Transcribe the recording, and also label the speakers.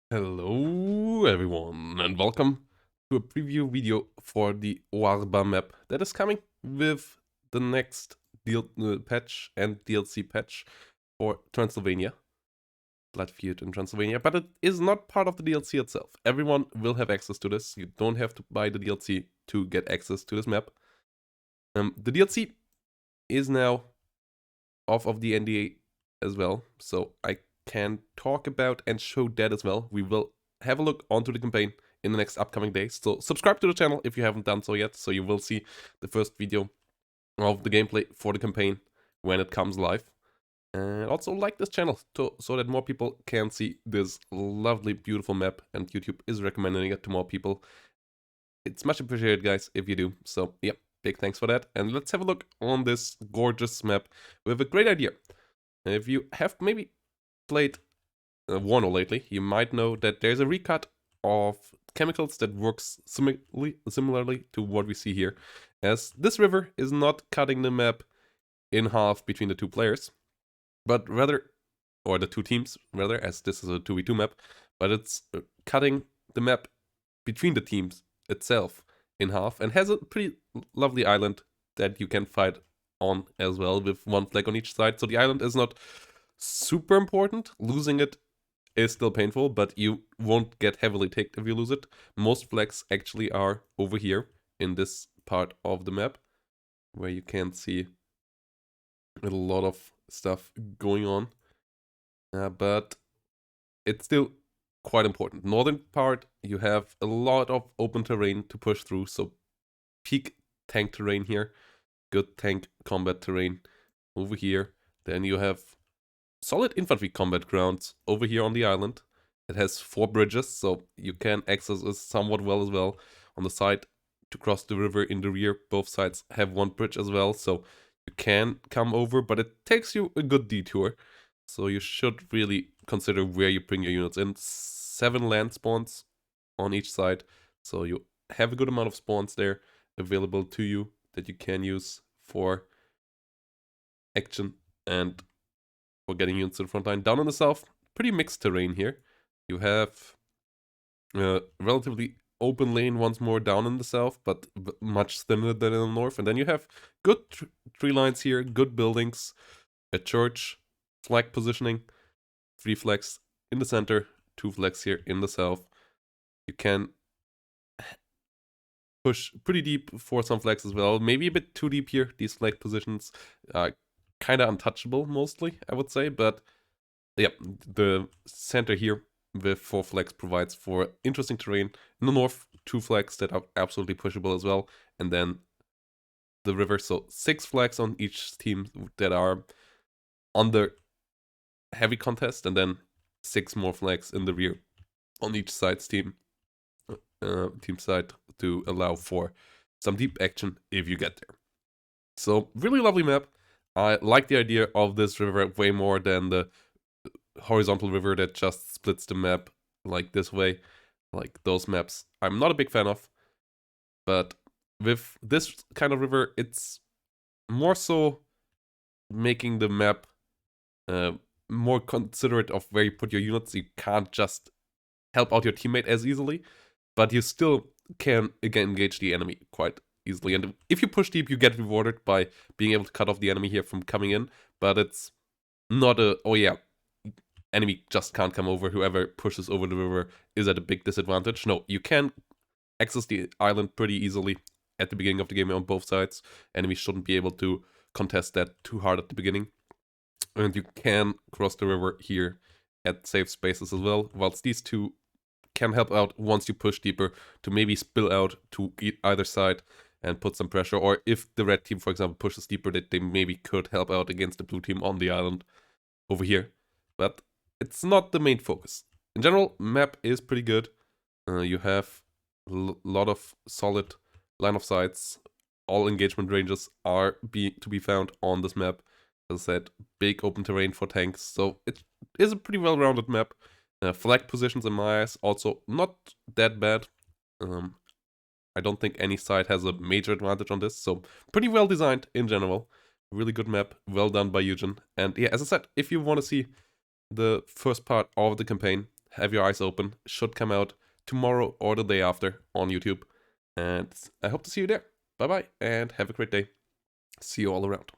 Speaker 1: Hello everyone and welcome to a preview video for the Oarba map that is coming with the next patch and DLC patch for Transylvania, Blood Feud in Transylvania, but it is not part of the DLC itself. Everyone will have access to this. You don't have to buy the DLC to get access to this map. The DLC is now off of the NDA as well, so I can talk about and show that as well. We will have a look onto the campaign in the next upcoming days. So subscribe to the channel if you haven't done so yet, so you will see the first video of the gameplay for the campaign when it comes live. And also like this channel so that more people can see this lovely, beautiful map, and YouTube is recommending it to more people. It's much appreciated, guys, if you do. So yeah, big thanks for that. And let's have a look on this gorgeous map with a great idea. If you have maybe played Wano lately, you might know that there's a recut of chemicals that works similarly to what we see here, as this river is not cutting the map in half between the two players, but rather, or the two teams rather, as this is a 2v2 map, but it's cutting the map between the teams itself in half, and has a pretty lovely island that you can fight on as well, with one flag on each side. So the island is not super important. Losing it is still painful, but you won't get heavily ticked if you lose it. Most flags actually are over here in this part of the map, where you can see a lot of stuff going on, but it's still quite important. Northern part, you have a lot of open terrain to push through, so peak tank terrain here, good tank combat terrain over here. Then you have solid infantry combat grounds over here on the island. It has 4 bridges, so you can access it somewhat well as well. On the side to cross the river in the rear, both sides have 1 bridge as well, so you can come over, but it takes you a good detour. So you should really consider where you bring your units in. 7 land spawns on each side, so you have a good amount of spawns there available to you that you can use for action and for getting units to the front line. Down on the south, pretty mixed terrain here. You have a relatively open lane once more down in the south, but much thinner than in the north. And then you have good tree lines here, good buildings, a church, flag positioning, 3 flags in the center, 2 flags here in the south. You can push pretty deep for some flags as well. Maybe a bit too deep here. These flag positions are kind of untouchable mostly, I would say. But yeah, the center here with 4 flags provides for interesting terrain. In the north, 2 flags that are absolutely pushable as well. And then the river, so 6 flags on each team that are under heavy contest. And then 6 more flags in the rear on each side's team side to allow for some deep action if you get there. So really lovely map. I like the idea of this river way more than the horizontal river that just splits the map like this way. Like those maps I'm not a big fan of. But with this kind of river, it's more so making the map more considerate of where you put your units. You can't just help out your teammate as easily, but you still can again engage the enemy quite easily. And if you push deep, you get rewarded by being able to cut off the enemy here from coming in. But it's not a, oh yeah, enemy just can't come over. Whoever pushes over the river is at a big disadvantage. No, you can access the island pretty easily at the beginning of the game on both sides. Enemies shouldn't be able to contest that too hard at the beginning. And you can cross the river here at safe spaces as well, whilst these two can help out once you push deeper to maybe spill out to either side and put some pressure. Or if the red team, for example, pushes deeper, that they maybe could help out against the blue team on the island over here. But it's not the main focus. In general, map is pretty good. You have a lot of solid line of sights. All engagement ranges are to be found on this map. As I said, big open terrain for tanks. So it is a pretty well-rounded map. Flag positions in my eyes also not that bad. I don't think any side has a major advantage on this, so pretty well designed in general. Really good map, well done by Eugen. And yeah, as I said, if you want to see the first part of the campaign, have your eyes open. It should come out tomorrow or the day after on YouTube. And I hope to see you there. Bye bye and have a great day. See you all around.